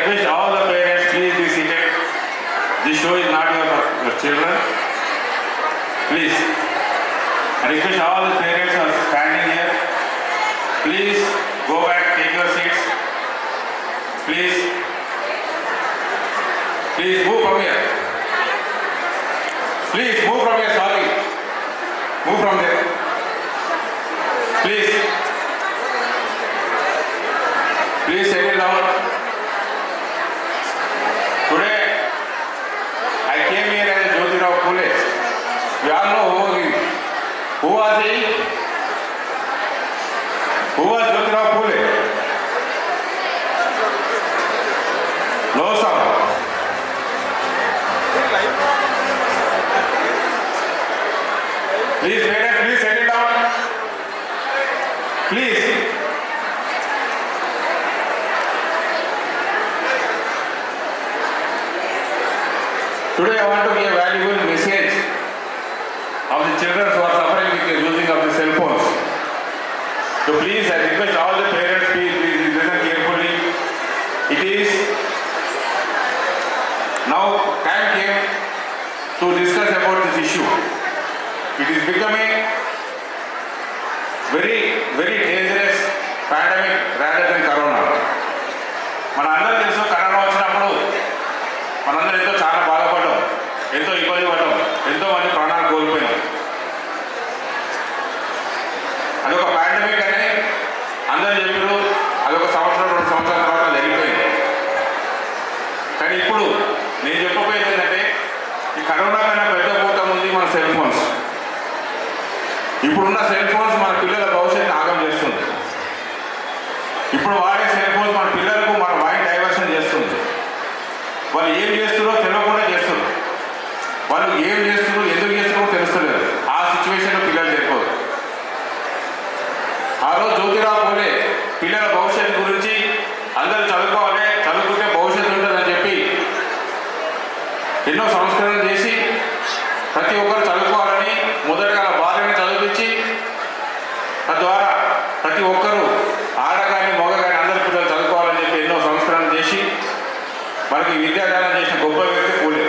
request all the parents, please be seated. This show is not your children. Please. I request all the parents who are standing here. Please go back, take your seats. Please. Please move from here. Please move from here, sorry. Move from there. Please. Please settle down. Today, I came here as Jyotirao Phule. We all know who was he? Who was Jyotirao Phule? No sound. Please, parents, please settle down. Please. Today I want to give a valuable message of the children who are suffering with the using of the cell phones. So please, I request all the parents, please listen carefully. It is now time came to discuss about this issue. It is becoming very, very dangerous pandemic rather than corona. మనందరూ తెలుసు corona వచ్చినప్పుడు మనందరూ ఎంతో చాలా బాధపడ్డాం, ఎంతో ఇబ్బంది పడ్డాం, ఎంతో మంది ప్రాణాలు కోల్పోయినాం. అదొక పాండమిక్ అని అందరూ చెప్పారు. అదొక సంవత్సరం 2 సంవత్సరాల తర్వాత జరిగిపోయింది. కానీ ఇప్పుడు నేను చెప్పబోయేది ఏంటంటే ఈ కరోనా కన్నా పెద్ద పూత ఉంది మన సెల్ ఫోన్స్. ఇప్పుడున్న సెల్ ఫోన్స్ మన పిల్లల భవిష్యత్తు ఆగం చేస్తుంది. ఇప్పుడు వాడే సెల్ ఫోన్స్ మన పిల్లలకు మన మైండ్ డైవర్షన్ చేస్తుంది. వాళ్ళు ఏం చేస్తున్నారో తెలియకుండా చేస్తున్నారు. వాళ్ళు ఏం చేస్తున్నారో ఎందుకు చేస్తున్నారో తెలుస్తలేదు. ఆ సిచ్యువేషన్లో పిల్లలు తెలియదు. ఆ రోజు జ్యోతిరావు పూలే పిల్లల భవిష్యత్తు గురించి అందరూ చదువుకోవాలి, చదువుకుంటే భవిష్యత్తు ఉంటుందని చెప్పి ఎన్నో సంస్కరణలు చేసి ప్రతి ఒక్కరు చదువుకోవాలని మొదటగా భార్యని చదివించి తద్వారా ప్రతి ఒక్కరూ ఆడ కానీ మగ కానీ అందరి పిల్లలు చదువుకోవాలని చెప్పి ఎన్నో సంస్కరణలు చేసి మనకి విద్యాదానం చేసిన గొప్ప వ్యక్తి పూలే.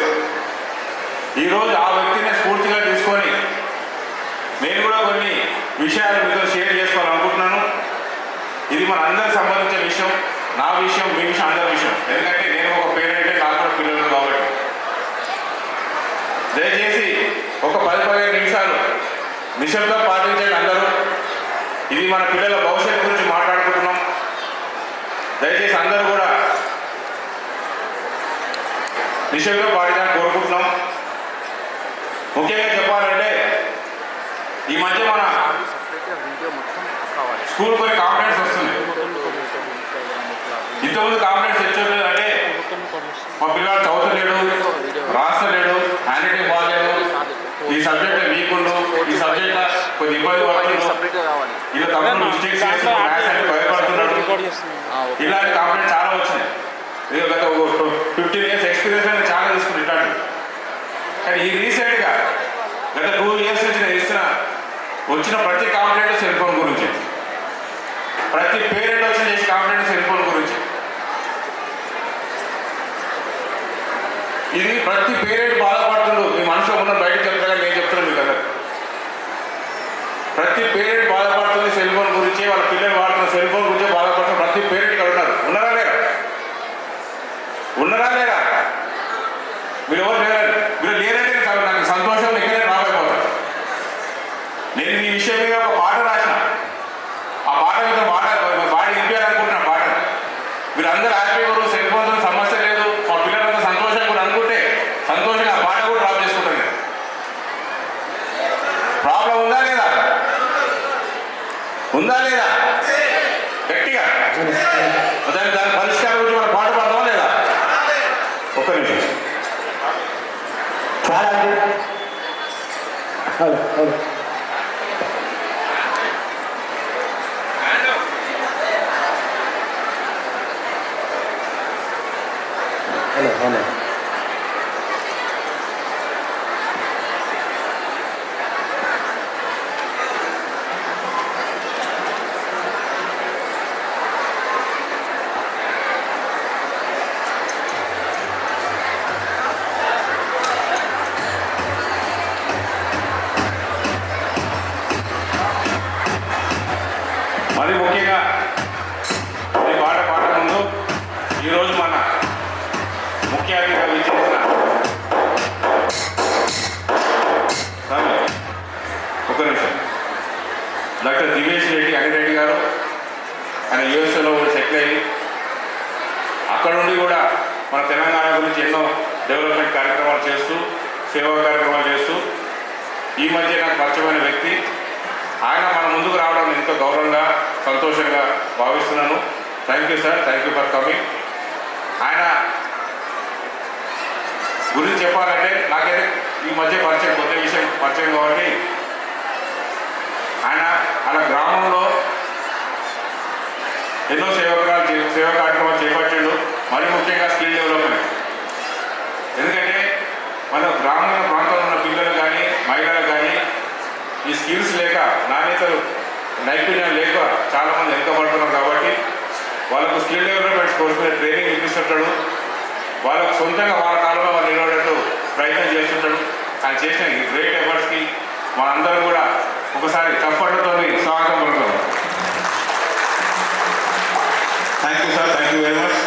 ఈరోజు ఆ వ్యక్తిని స్ఫూర్తిగా తీసుకొని నేను కూడా కొన్ని విషయాలు మీతో షేర్ చేసుకోవాలనుకుంటున్నాను. ఇది మన అందరికి సంబంధించిన విషయం, నా విషయం, మీ విషయం, అందరి విషయం. ఎందుకంటే నేను ఒక పేరెంటే, నాకు కూడా పిల్లలు కాబట్టి దయచేసి ఒక 10-15 నిమిషాలు నిశ్శబ్దం పాటించండి అందరూ. ఇది మన పిల్లల భవిష్యత్తు గురించి మాట్లాడుకుంటున్నాం. దయచేసి అందరూ కూడా నిశ్శబ్దం పాటించాలని కోరుకుంటున్నాం. ముఖ్యంగా చెప్పాలంటే ఈ మధ్య మన స్కూల్ కొన్ని కాంప్లైంట్స్ వస్తున్నాయి. ఇంతకుముందు కాంప్లైంట్స్ వచ్చేది అంటే మా పిల్లలు చదువుతలేడు, రాస్తలేడు, హ్యాండ్ రైటింగ్ బాగాలేదు, ఈ సబ్జెక్ట్ వీకుండు, ఈ సబ్జెక్ట్ కొంచెం ఇబ్బంది పడుతున్నాడు, ఇలా తప్పుడు మిస్టేక్స్ చేసి మ్యాథ్స్ అంటే భయపడుతున్నాడు. ఇలాంటి కాంప్లైంట్స్ చాలా వచ్చినాయి. గత 15 years ఎక్స్పీరియన్స్ అనేది చాలా తీసుకుని ఇట్లాంటి. కానీ ఈ రీసెంట్గా గత 2 years నుంచి నేను వచ్చిన ప్రతి కాంప్లైంట్ సెల్ ఫోన్ గురించి, ప్రతి పేరెంట్ వచ్చి చేసే కాంప్లైంట్ సెల్ ఫోన్ గురించి. ఇది ప్రతి పేరెంట్ బాధపడుతుండు. మీ మనసులో ఉన్న బయటకు చెప్తాగా నేను చెప్తున్నాను మీకు అందరు. ప్రతి పేరెంట్ బాధపడుతుంది సెల్ ఫోన్ గురించి, వాళ్ళ పిల్లలు వాడుతున్న సెల్ ఫోన్ గురించి బాధపడుతున్న ప్రతి పేరెంట్ ఇక్కడ ఉన్నారు. ఉన్నారా లేరా? ఉన్నారా లేరా? మీరు ఎవరు లేరండి. మీరు లేరంటే నాకు సంతోషం, ఇక్కడే రాబోయిపోతారు. నేను ఈ విషయం మీద ఒక పాట రాసిన. ఆ పాట మీద పాడి వినిపించాలనుకుంటున్నా. పాట మీరు అందరూ హ్యాపీ ఎవరు, సెల్ ఫోన్తో సమస్య లేదు, మా పిల్లలంతా సంతోషంగా కూడా అనుకుంటే సంతోషంగా ఆ పాట కూడా డ్రాప్ చేసుకుంటాను. ప్రాబ్లం ఉందా లేదా? ఉందా లేదా? గట్టిగా దాని పరిష్కారం గురించి మనం పాట పాడతామా లేదా? ఒక్క నిమిషం. హలో హలో హలో హలో మరి ముఖ్యంగా ఈ పాట ముందు ఈరోజు మన ముఖ్య అతిథిగా విచ్చేసిన ఒక నిమిషం డాక్టర్ దివేష్ రెడ్డి అగిరెడ్డి గారు ఆయన యూఎస్ఏలో సెటిల్ అయ్యి అక్కడ నుండి కూడా మన తెలంగాణ గురించి ఎన్నో డెవలప్మెంట్ కార్యక్రమాలు చేస్తూ సేవా కార్యక్రమాలు చేస్తూ ఈ మధ్య నాకు పరిచయమైన వ్యక్తి. ఆయన మన ముందుకు రావడం ఎంతో గౌరవంగా సంతోషంగా భావిస్తున్నాను. Thank you sir, thank you for coming. ఆయన గురించి చెప్పాలంటే నాకైతే ఈ మధ్య పరిచయం కొత్త విషయం పరిచయం కాబట్టి ఆయన అలా గ్రామంలో ఎన్నో సేవా కార్యక్రమాలు చేపట్టాడు. మరి ముఖ్యంగా స్కిల్ డెవలప్మెంట్. ఎందుకంటే మన గ్రామీణ ప్రాంతంలో ఉన్న పిల్లలు కానీ మహిళలకు కానీ ఈ స్కిల్స్ లేక నాణ్యతలు నైపుణ్యం లేక చాలామంది వెనుకబడుతున్నారు. కాబట్టి వాళ్ళకు స్కిల్ డెవలప్మెంట్ కోర్స్ మీద ట్రైనింగ్ ఇప్పిస్తుంటాడు. వాళ్ళకు సొంతంగా వాళ్ళ కాలంలో వాళ్ళు నిలబడేట్టు ప్రయత్నం చేస్తుంటాడు. ఆయన చేసిన గ్రేట్ ఎఫర్ట్స్కి మనందరం కూడా ఒకసారి చప్పట్లతో స్వాగతం పలుకుతాం. Thank you sir, thank you very much.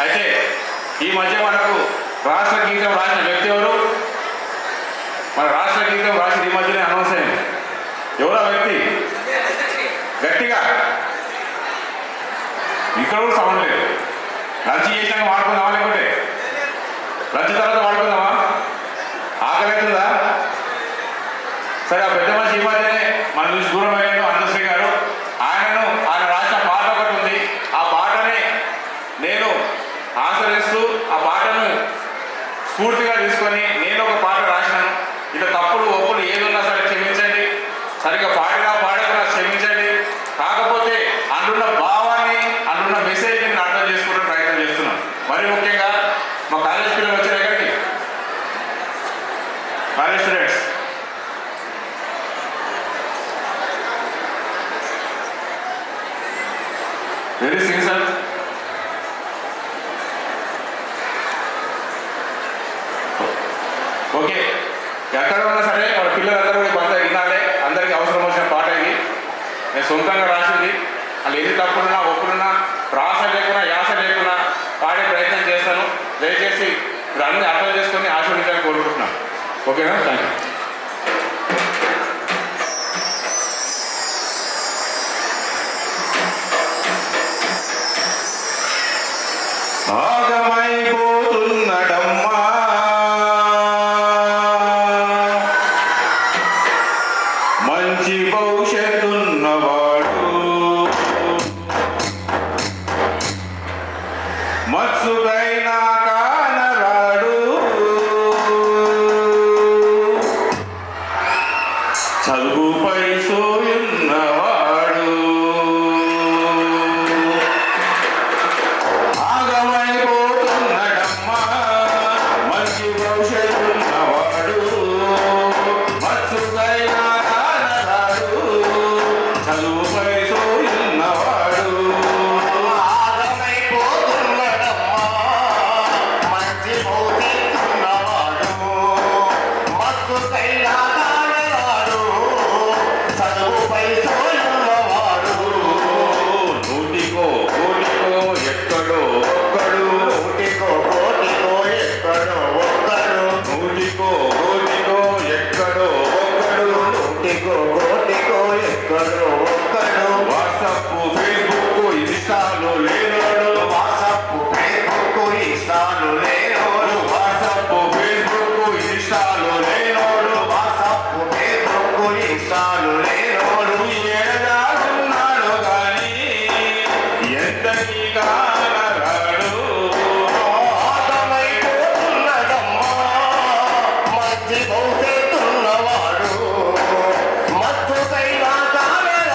అయితే ఈ మధ్య మనకు రాష్ట్ర గీతం రాసిన వ్యక్తి ఎవరు? మన రాష్ట్ర గీతం రాసిన ఈ మధ్యనే అనౌన్స్ అయింది. ఎవరో వ్యక్తి గట్టిగా ఇక్కడ కూడా సౌండ్ లేదు. లంచ్ చేసినాక వాడుకుందామా లేకుంటే లంచ్ తర్వాత వాడుకుందామా? ఆకలి అవుతుందా? సరే, ఆ పెద్ద మనిషి ఈ మధ్యనే మన నుంచి దూరం అయ్యాడు అందశ్రీ గారు. ఆయన రాసిన పాట ఒకటి ఉంది. ఆ పాటని నేను ఆచరిస్తూ ఆ పాటను స్ఫూర్తిగా తీసుకొని నేను ఒక పాట రాసినాను. ఇక తప్పులు ఒప్పులు ఏదున్నా సరే క్షమించండి, సరిగ్గా పాడకున్నా క్షమించండి. కాకపోతే అందున్న భావాన్ని అందున్న మెసేజ్ని నేను అర్థం చేసుకునే ప్రయత్నం చేస్తున్నాను. మరి ముఖ్యంగా మా కాలేజ్ పిల్లలు వచ్చారు ఎక్కడికి, college students. Very sincere. Okay, ఎక్కడ ఉన్నా సరే మన పిల్లలందరూ కూడా కొంత వినాలి. అందరికీ అవసరం వచ్చిన పాట ఇది. నేను సొంతంగా రాసింది. వాళ్ళు ఎన్ని తప్పులున్నా ఒప్పులున్నా ప్రాస లేకున్నా యాస లేకున్నా పాడే ప్రయత్నం చేస్తాను. దయచేసి మీరు అన్ని అర్థం చేసుకొని ఆశీర్వదించాలని కోరుకుంటున్నాను. ఓకేనా? Thank you. ఆగమైపోతున్నడమ్మా మంచి భవిష్యత్తున్నవాడు, మత్సుడైనా కానరాడు, చదువుపై సోయున్నవాడు. ఆగమైపోతున్నడమ్మా మంచి భవిష్యత్తున్నవాడు, మత్సుడైనా కానరాడు, చదువుపై సోయున్నవాడు. ఆగమైపోతున్నడమ్మా మంచి భవిష్యత్తున్నవాడు, మత్తుకైనా కానరాడు, చదువుపై సోయున్నవాడు. నూటికో కోటికో ఎక్కడో ఒక్కడు, నూటికో కోటికో ఎక్కడో ఒక్కడు, నూటికో కోటికో ఎక్కడో ఒక్కడు. నూటికో కోటికో ఎక్కడో ఒక్కడు. వాట్సాప్ ఫేస్బుక్ ఇన్స్టాలో లేనోడు, వాట్సాప్ ఫేస్బుక్ ఇన్స్టాలు లేనోడు, వాట్సాప్ ఫేస్బుక్ ఇన్స్టాలో లేనోడు, వాట్సాప్ ఫేస్బుక్ ఇన్స్టాలు లేనోడు. ఏడాడున్నాడు కానీ ఎంతకీ కానరాడు. ఆగమైపోతున్నడమ్మా మంచి భవిష్యత్తున్నవాడు, మత్తుకైనా కానరాడు,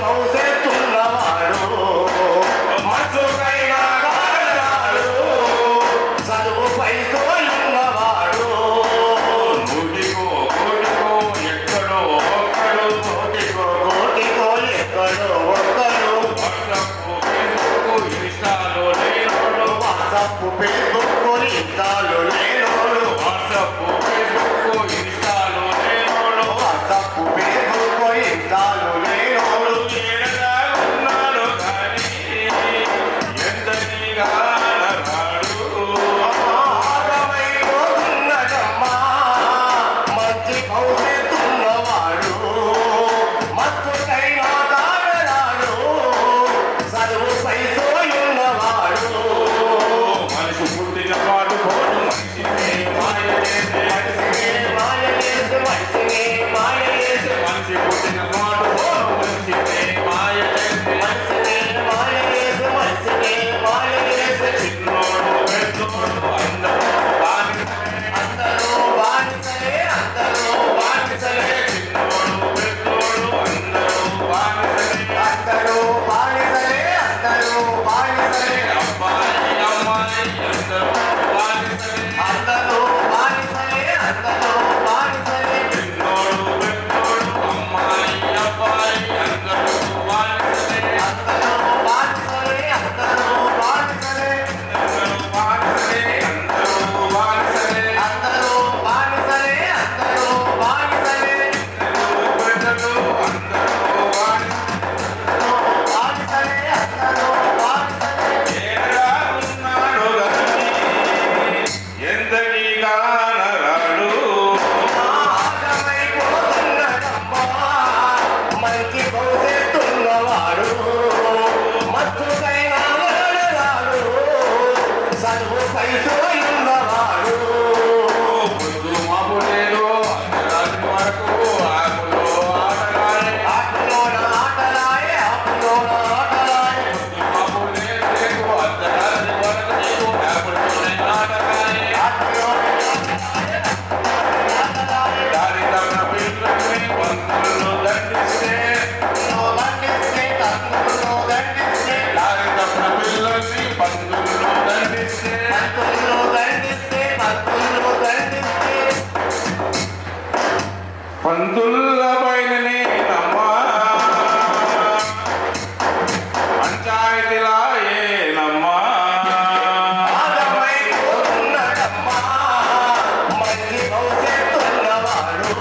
భవిష్యత్తున్నవాడు మత్తుకైనా కాడరాడు చదువుపై తోలున్నవాడు నూటికో కోటికో ఎక్కడో ఒక్కడు కోటికో కోటికో ఎక్కడో ఒక్కడు వాట్సాప్ ఫేస్బుక్ ఇన్స్టాలో లేనోడు వాట్సప్ ఫేస్బుక్ ఇన్స్టాలో లేనోడు వాట్సాప్ ఫేస్బుక్ ఇన్స్టాలో లేనోడు వాట్సప్ ఫేస్బుక్ ఇన్స్టాలో లేనోడు ఏడగా ఉన్నాడు కానీ ఎంతటిగా రాడు ఆగమైపోతున్నదమ్మా మంచి భవిష్యత్తున్నవాడు మత్తుకైనా కాడరాడు చదువుపై తోలున్నవాడు మనిషి పుట్టిన పాటు పోటు మనిషిని మాయ చేసే మాయ చేసి మనిషిని మాయ చేసి మనిషి పుట్టిన పాటు పోటు మనిషిని మాయ చేసే మనిషిని మాయ చేసి మనిషిని మాయ చేసి చిన్నోడు పెద్దోడు అందరూ బానిసలే అందరూ బానిసలే అందరూ బానిసలే చిన్నోడు పెద్దోడు అందరూ బానిసలే అందరూ బానిసలే అందరూ బానిసలే అబ్బాయి అమ్మాయి అందరూ బానిసలే అందరూ బానిసలే అందరూ బానిసలే చిన్నోడు పెద్దోడు అమ్మాయి అబ్బాయి అందరూ బానిసలే అందరూ బానిసలే అందరూ బానిసలే అందరూ బానిసలే అందరూ బానిసలే అందరూ బానిసలే అందరూ బానిసలే పెద్దలు అందరూ బానిసలే అందరూ బానిసలే ఏడా ఉన్నాడు గని ఎంతటిగా నరాడు ఆగమైపోతున్నదమ్మా మంచి భవిష్యత్తున్నవాడు మత్తుకైనా వాడరాడు చదువుపై తోలున్నవాడు పొద్దు మాపు లేదు అర్ధరాత్రి వరకు ఆకులో ఆటలాడే ఆటలోన ఆటలాడే ఆటలోన ఆటలాడే పొద్దు మాపు లేదు అర్ధరాత్రి వరకు నీకు ఆకులోనే ఆటలాడే ఆటలోన ఆటలాడే దారి తన పిల్లల్ని పంతులు దండిస్తే నువ్వు దండిస్తే తన్నులు దండిస్తే దారి తన పిల్లల్ని పంతులు దండిస్తే పంతులు దండిస్తే పంతులు దండిస్తే పంతుల పైననే నమ్మా పంచాయతీలా ఏనమ్మా ఆగమైపోతున్నదమ్మా మంచి భవిష్యత్తున్నవాడు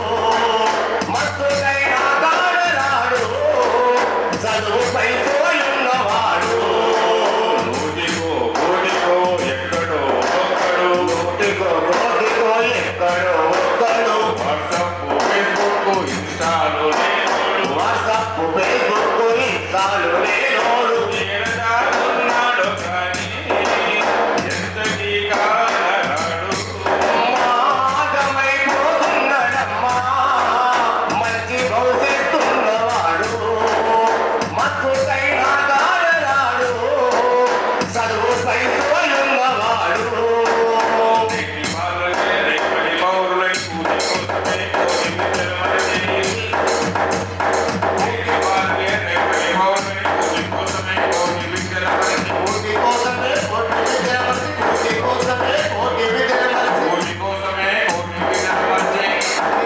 మత్తుకైనా కాడరాడు చదువుపై తోలున్నవాడు నూటికో కోటికో ఎక్కడో ఒక్కడు కోటికో కోటికో ఎక్కడో ఒక్కడు వాట్సాప్ ఫేస్బుక్ ఇన్స్టాలో లేనోడు వాట్సప్ ఫేస్బుక్ ఇన్స్టాలో లేనోడు ఏడగా ఉన్నాడు కానీ ఎంతటిగా నరాడు ఆగమైపోతున్నదమ్మా మంచి భవిష్యత్తున్నవాడు మత్తుకైనా కాడరాడు చదువుపై తోలున్నవాడు నెక్కి బాలులే రెక్కడి పౌరులై కూలి కోసమే కోటి మిద్దెల మనిషి నెక్కి బాలులే రెక్కడి పౌరులై కూలి కోసమే కోటి మిద్దెల మనిషి కోటి కోసమే కోటి విద్యమసి కోటి కోసమే కోటి విద్యమసి కూలి కోసమే కోటి మిద్దెల మనిషి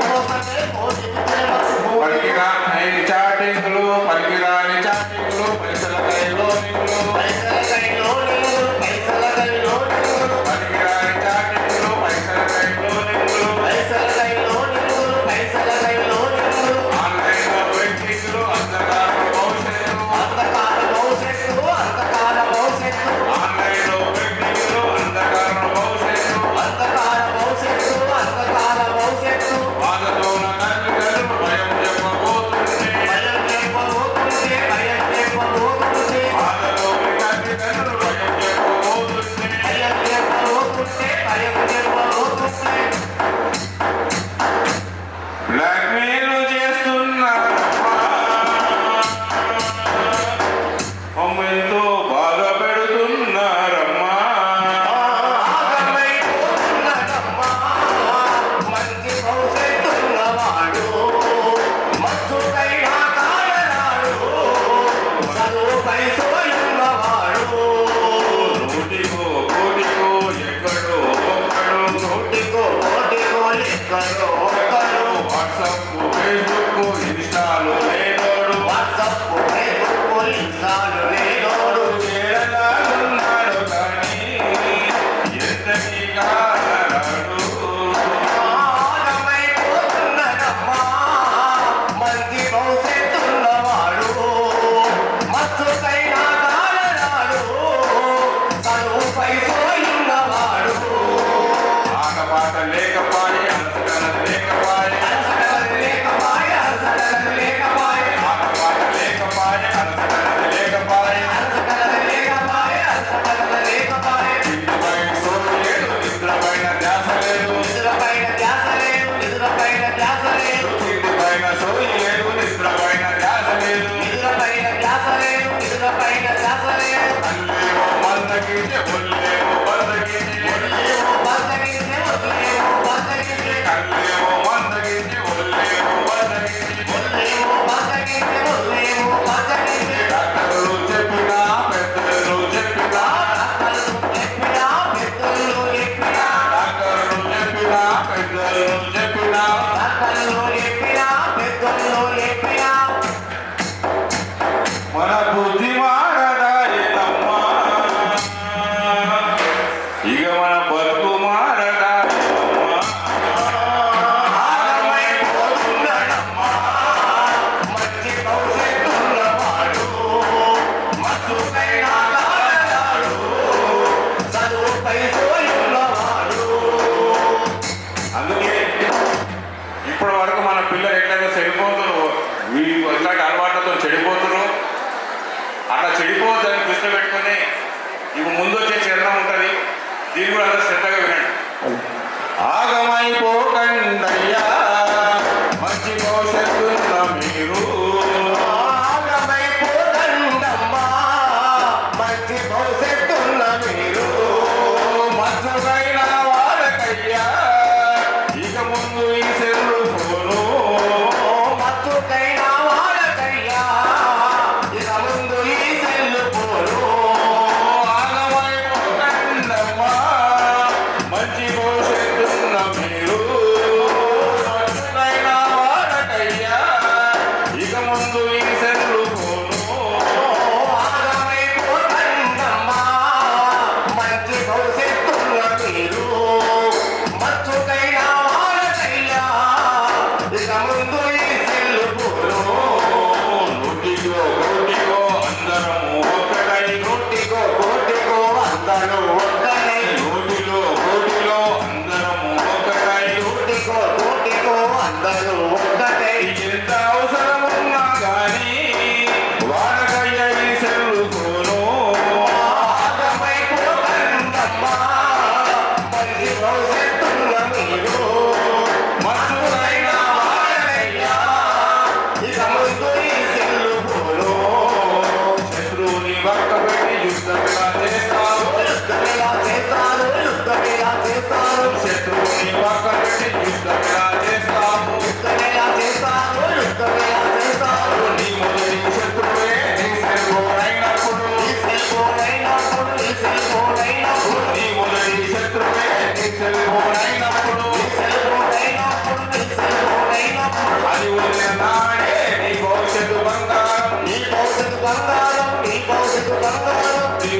కోసమే కోటి విద్యమసి పనికిరాని చాటింగ్లు పనికిరాని చాటింగ్లు పైసల కైలో నింగులు పైసలకై లోనింగులు పైసలకై లోనింగులు పనికిరాని చాటింగ్లు పైసల కైలో నింగులు పైసలకై లోనింగులు పైసలకై లోనింగులు ఆన్లైన్లో వెట్టింగ్లు అంధకార భవిష్యత్తు అంధకార భవిష్యత్తు అంధకార భవిష్యత్తు ఆన్లైన్లో వెట్టింగ్లు అంధకార భవిష్యత్తు అంధకార భవిష్యత్తు అంధకార భవిష్యత్తు బాధతోన కన్నికలు భయం చెప్పబోతుంటే భయం చెప్పబోతుంటే భయం చెప్పబోతుంటే బాధలోని చాలు లేనోడు ఏడలాగున్నాడు కానీ ఎంతకీ కాగలడు. ఆగమైపోతున్నదమ్మా మంచి భవిష్యత్తున్నవాడు మత్తుకైనా కాలరాడు చదువుపై సోయున్నవాడు ఆటపాట లేకపాయే అంతకన లేకపాయే ఆటపాట లేకపాయే అంతకన లేకపాయే ఇంటిపైన సోలు లేదు నిద్రపైన ధ్యాస లేదు ఇంటిపైన సోలు లేదు నిద్రపైన ధ్యాస లేదు అల్లేమో మందకించి ఒల్లేమో బందకించి కల్లేమో మందకించి ఒల్లేమో బందకించి డాక్టర్లు చెప్పినా పెద్దలు చెప్పినా డాక్టర్లు చెప్పినా మన బుద్ధి మారదాయేనమ్మా ఇక మన బతుకు మారదాయేనమ్మా ఆగమైపోతున్నాడమ్మా మంచి భవిష్యత్తున్నవాడు మత్తుకైనా కాలరాడు చదువుపై సోయున్నవాడు అందుకే ఇప్పటి వరకు మన పిల్లలు ఎట్లయితే చెడిపోతున్నారు వీళ్ళు ఎట్లాంటి అలవాట్లతో చెడిపోతున్నారు అట్లా చెడిపోవద్దని దృష్టి పెట్టుకుని ఇప్పుడు ముందు వచ్చే చరణం ఉంటుంది దీన్ని కూడా అందరూ శ్రద్ధగా వినండి. ఆగమైపోకండయ్యా మంచి భవిష్యత్తున్న మీరు ఆగమైపోకండమ్మా మంచి భవిష్యత్తున్న మీరు మత్తుకైన వాడకయ్యా ఇక ముందు ఈ సెల్లు ఫోను మత్తుకైనా వాడకయ్యా ఇక ముందు ఈ సెల్లు పోరు ఆగమైపోకండమ్మా మంచి భవిష్యత్తున్న మీరు మత్తుకైన వాడకయ్యా ఇక ముందు ఈ సెల్లు ఫోను ఆగమైపోకండమ్మా మంచి భవిష్యత్తున్న మీరు మత్తుకైనా వాడకయ్యా ఇక ముందు ఈ సెల్లు పోరు నూటికో కోటికో అందరము ఒక్కటై నూటికో కోటికో అందరూ ఒక్కరై నూటిలో కోటిలో అందరము ఒక్కటై నూటికో కోటికో అందరూ ఒక్కటై ఎంత అవసరమున్నా కానీ వాడకయ్య ఈ సెల్లు ఫోను ఆగమైపోకండమ్మా మంచి భవిష్యత్తున్న మీరు మత్తుకైన వాడకయ్యా ఇక ముందు ఈ సెల్లు పోరు శత్రువుని పక్క పెట్టి యుద్ధమిలా చేస్తావు యుద్ధమిలా చేస్తారు యుద్ధమిలా చేస్తారు శత్రువుని పక్క పెట్టి యుద్ధమిలా చేస్తావు యుద్ధమిలా చేస్తారు యుద్ధమిలా చేస్తారు నీ మొదటి శత్రువే నీ సెల్వోనైనప్పుడు ఈ సెల్ ఫోనైనప్పుడు ఈ సెల్ ఫోనైనప్పుడు నీ మొదటి శత్రువే నీ సెల్వోనైనప్పుడు ఈ సెల్ ఫోనైనప్పుడు ఈ సెల్ ఫోనైనప్పుడు అది వదిలిన నాడే నీ భవిష్యత్తు బంగారం నీ భవిష్యత్తు బంగారం నీ భవిష్యత్తు బంగారం నీ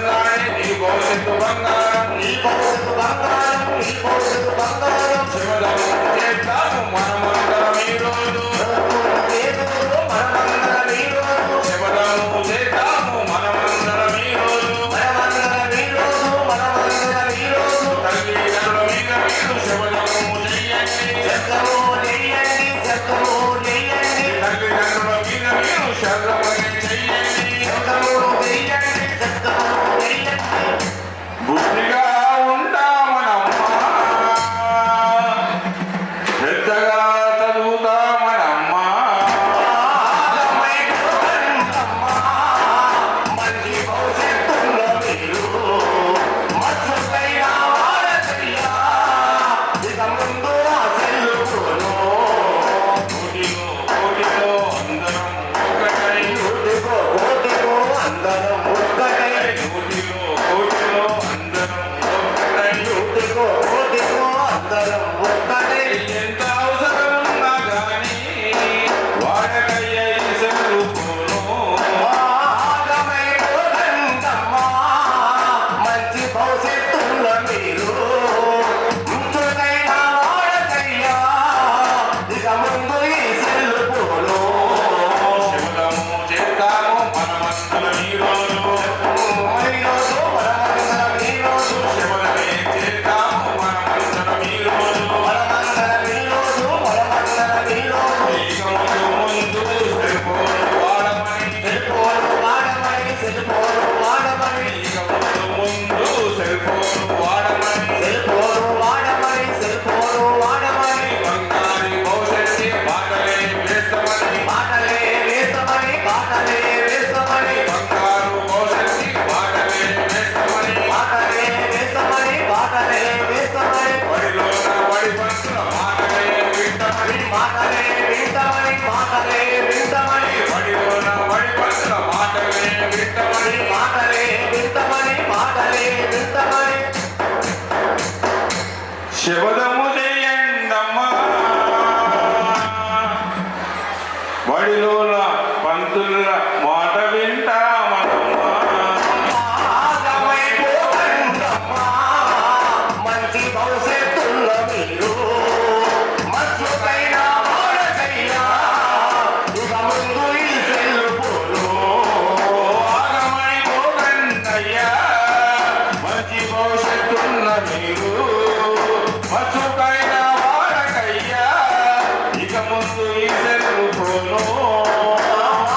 నాడే నీ భవిష్యత్తు బంగారం నీ భవిష్యత్తు బంగారం నీ భవిష్యత్తు బంగారం శివదము చేస్తాము మనమందరం ఈ రోజు మనమందరం ఈ రోజు శివదము చేస్తాము మనమందరం ఈ రోజు మనమందరం ఈ రోజు మనమందరం ఈ రోజు తల్లిదండ్రుల మీద మీరు శివదము చెయ్యండి శబ్దము చేయండి శబ్దము చేయండి తల్లిదండ్రుల మీద మీరు శబ్దమని చెయ్యండి శబ్దము చేయండి శబ్దము చేయండి బుద్ధిగా ఉంటామనమ్మా పెద్దగా చదువు మాటలే వేస్తామని బంగారు భవిష్యత్తుకి బాటలే వేస్తామని మాటలే వేస్తామని మాటలే వేస్తామని బడిలోన బడి పంతుల మాటలే వింటామని మాటలే వింటామని మాటలే వింటామని బడిలోన బడి పంతుల మాటలే వింటామని మాటలే వింటామని మాటలే వింటామని శబదము చేయండమ్మా బడిలోన పంతుల మాట వింటామమ్మా ఆగమైపోకండమ్మా మంచి భవిష్యత్తున్న మీరు మత్స్యకైన వాడకైనా ఇక ముందు ఈ సెల్లుపోను ఆగమైపోకండయ్యా మంచి భవిష్యత్తున్న మీరు మచ్చుకైన వాడకయ్యా ఇక ముందు ఈ సెల్లు ఫోను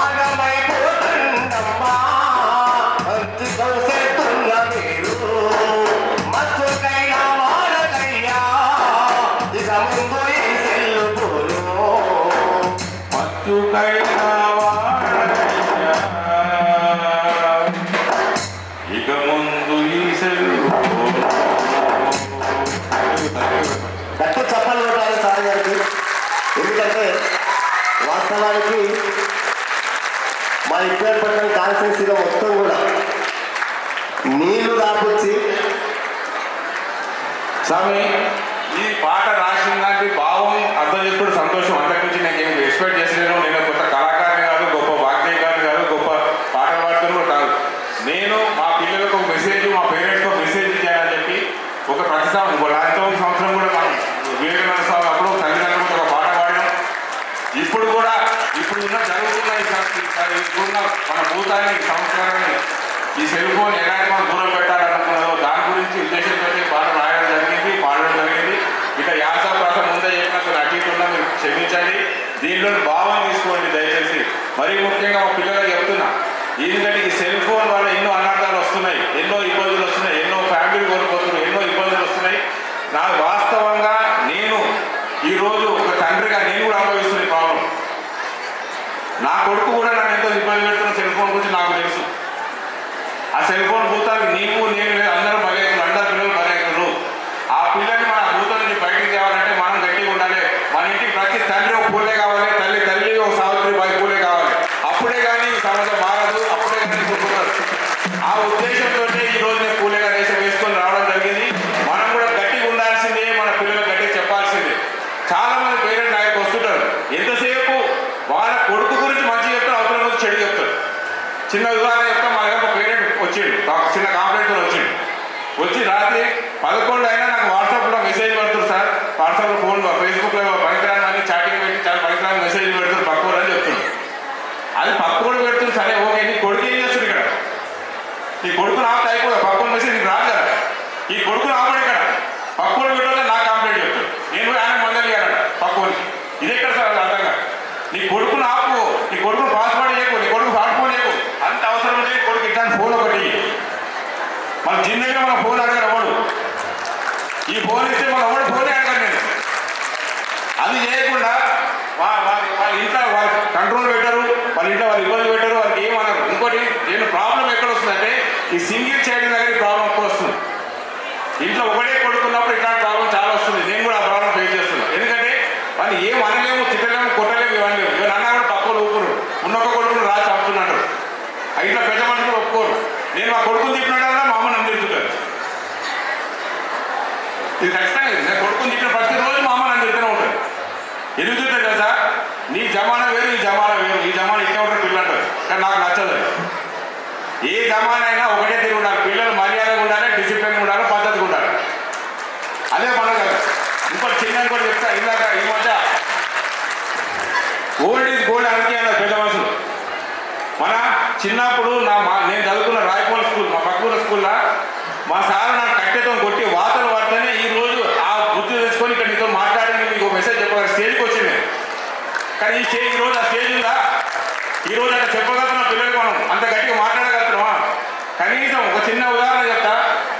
ఆగమైపోకండమ్మా మంచి భవిష్యత్తున్న మీరు మత్స్యకైన వాడకైనా ఇక ముందు ఈ సెల్లుపోను మచ్చుకైన వాడకయ్యా ఇక ముందు ఈ సెల్లు ఫోను. గట్టి చప్పలు కొట్టాలి సార్ గారికి. ఎందుకంటే వాస్తవానికి మా ఇబ్బందిపట్నం కాన్స్టిట్యున్సీలో మొత్తం కూడా నీళ్లు దాపొచ్చి స్వామి ఈ పాట రాసిన దానికి భావం అర్థం చేసుకుంటే సంతోషం. అంతకుమించి నేను ఏం ఎక్స్పెక్ట్ చేసలేను. నేను కొత్త కళాకారుని కాదు, గొప్ప వాగ్దేయకారుని కాదు, గొప్ప పాట పాడుతున్న కాదు. నేను మా పిల్లలకు ఒక మెసేజ్, మా పేరెంట్స్కి ఒక మెసేజ్ ఇచ్చానని చెప్పి ఒక ప్రతి సంవత్సరం కూడా మనం వివేకానంద స్వామి అప్పుడు తల్లిదండ్రులతో ఒక పాట పాడినాం. ఇప్పుడు కూడా ఇప్పుడు జరుగుతున్న ఇప్పుడున్న మన భూతాన్ని, సంస్కారాన్ని, ఈ సెల్ ఫోన్ ఎలాంటి మనం దూరం పెట్టాలనుకున్నదో దాని గురించి ఉద్దేశంతో పాట రాయడం జరిగింది, పాడడం జరిగింది. ఇక యాస ప్రాస ముందే చెప్పినట్టు అటు ఇటు ఉన్నా మీరు క్షమించండి. దీనిలో భావం తీసుకోండి దయచేసి. మరీ ముఖ్యంగా మా పిల్లలకు చెప్తున్నా, ఎందుకంటే ఈ సెల్ ఫోన్ వల్ల ఎన్నో అనర్థాలు వస్తున్నాయి, ఎన్నో ఇబ్బందులు వస్తున్నాయి, ఎన్నో ఫ్యామిలీలు కోల్పోతున్నారు, ఎన్నో ఇబ్బందులు వస్తున్నాయి. నాకు వాస్తవంగా నేను ఈరోజు ఒక తండ్రిగా నేను కూడా అనుభవిస్తున్న ప్రాబ్లం. నా కొడుకు కూడా నన్ను ఎంతో ఇబ్బంది పెడుతున్న సెల్ ఫోన్ గురించి నాకు తెలుసు. ఆ సెల్ ఫోన్ భూతానికి నీకు నేను లేదు, అందరూ బలవుతున్నారు, అందరు పిల్లలు బలవుతున్నారు. ఆ పిల్లల్ని మన భూతం నుంచి బయటికి తేవాలంటే మనం గట్టిగా ఉండాలి. మన ఇంటికి ప్రతి తండ్రి ఒక పూలే కావాలి, తల్లి ఒక సావిత్రిబాయి పూలే కావాలి. అప్పుడే కానీ సమాజం మారదు, అప్పుడే కానీ కుటుంబాలు. ఆ ఉద్దేశంతో ఈరోజు నేను పూలేగా వేసుకొని రావడం జరిగింది. మనం కూడా గట్టిగా ఉండాల్సిందే, మన పిల్లలకు గట్టిగా చెప్పాల్సిందే. చాలా మంది పేరెంట్స్ ఆయనకు వస్తుంటారు, ఎంతసేపు వాళ్ళ కొడుకు గురించి మంచి చెప్తారు, అవతల గురించి చెడు చెప్తారు. చిన్న ఉదాహరణ చెప్తా, మా దగ్గర ఒక పేరెంట్ వచ్చిండు, చిన్న కాంప్లైంట్తో వచ్చిండు. వచ్చి రాత్రి 11 అయినా నాకు వాట్సాప్లో మెసేజ్ పెడుతుంది సార్, వాట్సాప్లో ఫోన్ ఫేస్బుక్లో పనికిరాని అని చాటింగ్ పెట్టి చాలా పనికిరాని మెసేజ్ పెడుతుంది పక్కవాడు అని చెప్తుంది. అది పక్కవాడు పెడుతుంది, సరే ఓకే. నీ కొడుకు ఏం చేస్తుంది ఇక్కడ? ఈ కొడుకుని ఆపితే అయిపోదా? పక్కన మెసేజ్ నీకు రాదు కదా. ఈ కొడుకుని ఆపడు ఇక్కడ, పక్కవాడు పెట్టాలి నా కంప్లైంట్ చెప్తాడు. నేను ఆయన మందలు ఇవ్వాలంట పక్కవాడికి. ఇది ఎక్కడ సార్ అర్థం కాదు. నీ కొడుకుని ఆపు, నీ కొడుకుని పాస్వర్డ్ చేయకు, నీ కొడుకు పాస్పోర్ట్ చేయకు. అంత అవసరం ఉంటే కొడుకు ఇట్లాంటి ఫోన్ ఒకటి మన చిన్నగా మన ఫోన్ అడగారు ఎవడు. ఈ ఫోన్ ఇస్తే మన ఎవడు ఫోనే అడగారు. నేను అది చేయకుండా వాళ్ళ ఇంట్లో వాళ్ళ కంట్రోల్ పెట్టరు, వాళ్ళ ఇంట్లో వాళ్ళు ఇబ్బంది పెట్టరు, వాళ్ళకి ఏమన్నారు. ఇంకోటి నేను ప్రాబ్లం ఎక్కడ వస్తుందంటే ఈ సింగిల్ చైల్డ్ దగ్గర ప్రాబ్లం ఎక్కువ వస్తుంది. ఇంట్లో ఒకటే కొడుకున్నప్పుడు ఇట్లాంటి ప్రాబ్లం చాలా వస్తుంది. నేను కూడా ఆ ప్రాబ్లం ఫేస్ చేస్తున్నాను. ఎందుకంటే వాళ్ళు ఏం అనలేము, తిట్టలేము, కొట్టలేము, ఇవన్నీ ఇవన్నీ అన్నా కూడా పక్కన ఊపురు. ఉన్నొక్క కొడుకును రాసి చంపుతున్నారు. ఇంట్లో పెద్ద మనుషులు ఒప్పుకోరు. నేను మా కొడుకుని తిప్పినట్టు మా అమ్మ నన్ను తిరుగుతారు. ఇది ఖచ్చితంగా నేను కొడుకుని తిట్టిన ప్రతిరోజు మా అమ్మ నన్ను తిరుగుతూనే ఉంటుంది. ఎందుకు తింటారు కదా, నీ జమానా వేరు, ఈ జమానా వేరు, ఈ జమానా ఇట్లా ఉంటారు పిల్లలు అంటారు. కానీ నాకు నచ్చదు. ఏ జమానా అయినా ఒకటే తిరిగి ఉండాలి. పిల్లలు మర్యాదగా ఉండాలి, డిసిప్లిన్ ఉండాలి, పద్ధతిగా ఉండాలి. అదే మన కదా. ఇంకోటి చిన్న కూడా చెప్తా, ఇలాగ ఈ మధ్య ఓల్డ్ ఈజ్ గోల్డ్ అని అన్నారు పెద్ద మనుషులు. మన చిన్నప్పుడు నేను చదువుకున్న రాయపోల్ స్కూల్, మా పక్కూర స్కూల్లో మా సార్ నాకు కట్టెతో కొట్టి వాతలు పడితేనే ఈరోజు ఆ గుర్తు తెచ్చుకొని ఇక్కడ నీతో మాట్లాడి మీకు మెసేజ్ చెప్పగల స్టేజ్కి వచ్చింది. కానీ ఈరోజు ఆ స్టేజ్ ఉందా? ఈరోజు అట్లా చెప్పగలుగుతున్న పిల్లలు మనం అంత గట్టిగా మాట్లాడగలుగుతున్నామా? కనీసం ఒక చిన్న ఉదాహరణ చెప్తా.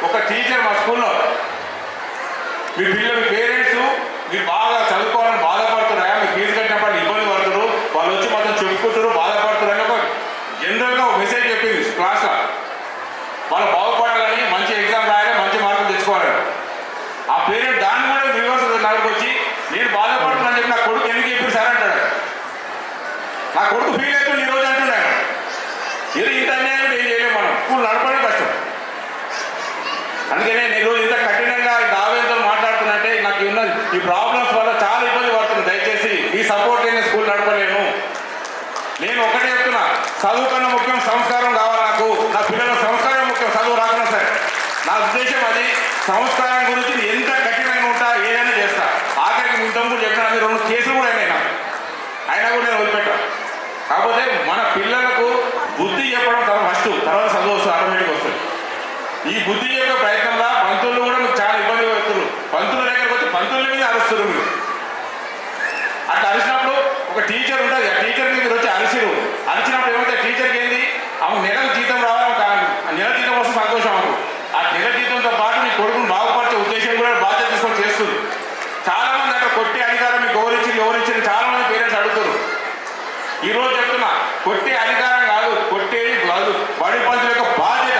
ఒక టీచర్ మా స్కూల్లో మీ పేరెంట్స్ మీరు బాగా చదువుకోవాలని బాధపడుతున్నాయా, మీరు ఫీజు కట్టినప్పుడు ఇబ్బంది పడుతున్నారు, వాళ్ళు వచ్చి మొత్తం చెప్పుకుంటారు, బాధపడుతున్నారు అని ఒక ప్రిన్సిపల్గా ఒక మెసేజ్ చెప్పింది క్లాస్లో, వాళ్ళు బాగుపడాలని, మంచి ఎగ్జామ్ రాయాలి, మంచి మార్కులు తెచ్చుకోవాలని. ఆ పేరెంట్ దాన్ని కూడా రివర్స్ నాకు వచ్చి నేను బాధపడుతున్నాను చెప్పి నా కొడుకు ఎందుకు చెప్పారు సార్ అంటాడు. నా కొడుకు ఫీల్ అవుతుంది ఈరోజు అంటున్నాను. ఇది ఇంత అన్యాయం ఏం చేయలేము, మనం స్కూల్ నడపడం కష్టం. అందుకనే నేను ఈరోజు ఇంత కఠినంగా ఇంత ఆవేదనతో మాట్లాడుతున్నట్టే నాకు ఉన్నది ఈ ప్రాబ్లమ్స్ వల్ల చాలా ఇబ్బంది పడుతుంది. దయచేసి మీ సపోర్ట్ నేను స్కూల్ నడపలేను. నేను ఒకటే చెప్తున్నా, చదువు కన్నా ముఖ్యం సంస్కారం కావాలి. నాకు నా పిల్లల సంస్కారం ముఖ్యం, చదువు రాకున్నా సరే. నా ఉద్దేశం అది. సంస్కారం గురించి ఎంత కఠినంగా ఉంటా ఏదైనా చేస్తా. ఆఖరికి మీ తమ్ముడు చెప్పిన 2 కేసులు కూడా అయినాయి నాకు, అయినా కూడా నేను వదిలిపెట్టా. కాకపోతే మన పిల్లలకు బుద్ధి చెప్పడం ఫస్ట్, తర్వాత చదువు వస్తుంది, ఆటోమేటిక్ వస్తుంది. ఈ బుద్ధి చెప్పే ప్రయత్నంలో పంతులు కూడా మీకు చాలా ఇబ్బంది పడుతున్నారు. పంతుల దగ్గరకు వచ్చి పంతుల మీద అరుస్తారు మీరు. అట్లా అరిచినప్పుడు ఒక టీచర్ ఉంటుంది, ఆ టీచర్ మీద మీరు వచ్చి అరిచినప్పుడు ఏమైతే టీచర్కి ఏంది, ఆమె నెలకు జీతం రావాలి, నెల జీతం వస్తే సంతోషం ఆమెకు. ఆ నెల జీతంతో పాటు మీ కొడుకును బాగుపరిచే ఉద్దేశం కూడా బాధ్యత తీసుకొని చేస్తుంది. చాలా మంది అక్కడ కొట్టే అధికారం మీకు ఎవరిచ్చింది చాలా మంది పేరెంట్స్ అడుగుతారు. ఈరోజు చెప్తున్నా, కొట్టే అధికారం కాదు, కొట్టేది కాదు, బడి పంతుల యొక్క బాధ్యత.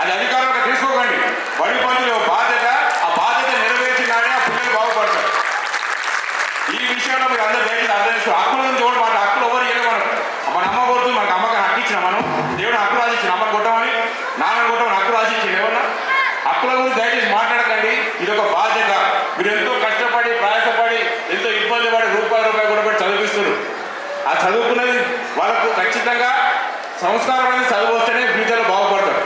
అది అధికారంగా తీసుకోకండి. బడి పంతుల యొక్క బాధ్యత, ఆ బాధ్యత నెరవేర్చినాడే ఆ పిల్లలు బాగుపడతారు. ఈ విషయంలో మీరు అందరూ దయచేసి అర్థం చేసుకోవాలి. హక్కుల గురించి కూడా మాట, హక్కులు ఎవరు ఇవ్వలేదు. మన అమ్మ కొడుతుంది, మనకు అమ్మకి హక్కు ఇచ్చిన మనం, దేవుడు హక్కు రాసిచ్చిన, అమ్మని కొట్టమని నాన్నని కొట్టమని హక్కు రాసిచ్చింది ఎవరన్నా. హక్కుల గురించి దయచేసి మాట్లాడకండి. ఇది ఒక బాధ్యత. మీరు ఎంతో కష్టపడి ప్రయాసపడి ఎంతో ఇబ్బంది పడి రూపాయి కూడా పెట్టి చదివిస్తారు. ఆ చదువుకున్నది వాళ్ళకు ఖచ్చితంగా సంస్కారం అనేది చదువు వస్తేనే ఫ్యూచర్లో బాగుపడతారు.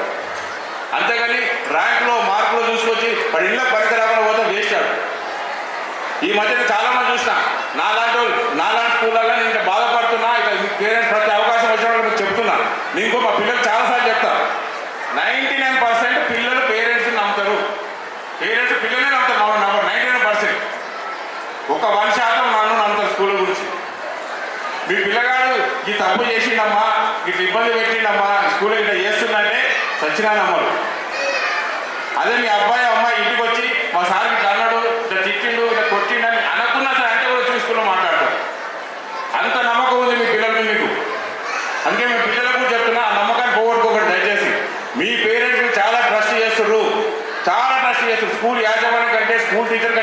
అంతేగాని ర్యాంకులో మార్కులు చూసుకొచ్చి వాడి ఇళ్ళ పనికి రాకుండా పోతే వేస్ట్ ఆడు. ఈ మధ్యన చాలా మంది చూసిన నాలాంటి స్కూళ్ళలో నేను ఇంత బాధపడుతున్నా. ఇక పేరెంట్స్ ప్రతి అవకాశం వచ్చినప్పుడు మీకు చెప్తున్నా. నేను మా పిల్లలు చాలాసార్లు చెప్తాను, 99% పిల్లలు పేరెంట్స్ని నమ్ముతారు. పేరెంట్స్ పిల్లలే నమ్ముతారు. నంబర్ 99%. ఒక 1% నన్ను నమ్ముతారు స్కూల్ గురించి. మీ పిల్లగాడు ఈ తప్పు చేసిండమ్మా, ఇట్లా ఇబ్బంది పెట్టిండమ్మా, స్కూల్ ఇట్లా చేస్తుందంటే సచ్చినా నమ్మరు. అదే మీ అబ్బాయి అమ్మాయి ఇంటికి వచ్చి మా సార్ ఇట్లా అన్నాడు, ఇట్లా తిట్టిండు, ఇట్లా కొట్టిండు అని అనుకున్నా సరే అంటే కూడా వచ్చి స్కూల్లో మాట్లాడతారు. అంత నమ్మకం ఉంది మీ పిల్లలకి మీకు. అందుకే మీ పిల్లలకు చెప్తున్నా, ఆ నమ్మకాన్ని పోగొట్టుకోకండి దయచేసి. మీ పేరెంట్స్ చాలా ట్రస్ట్ చేస్తున్నారు, చాలా ట్రస్ట్ చేస్తారు. స్కూల్ యాజమాన్యం కంటే, స్కూల్ టీచర్ కంటే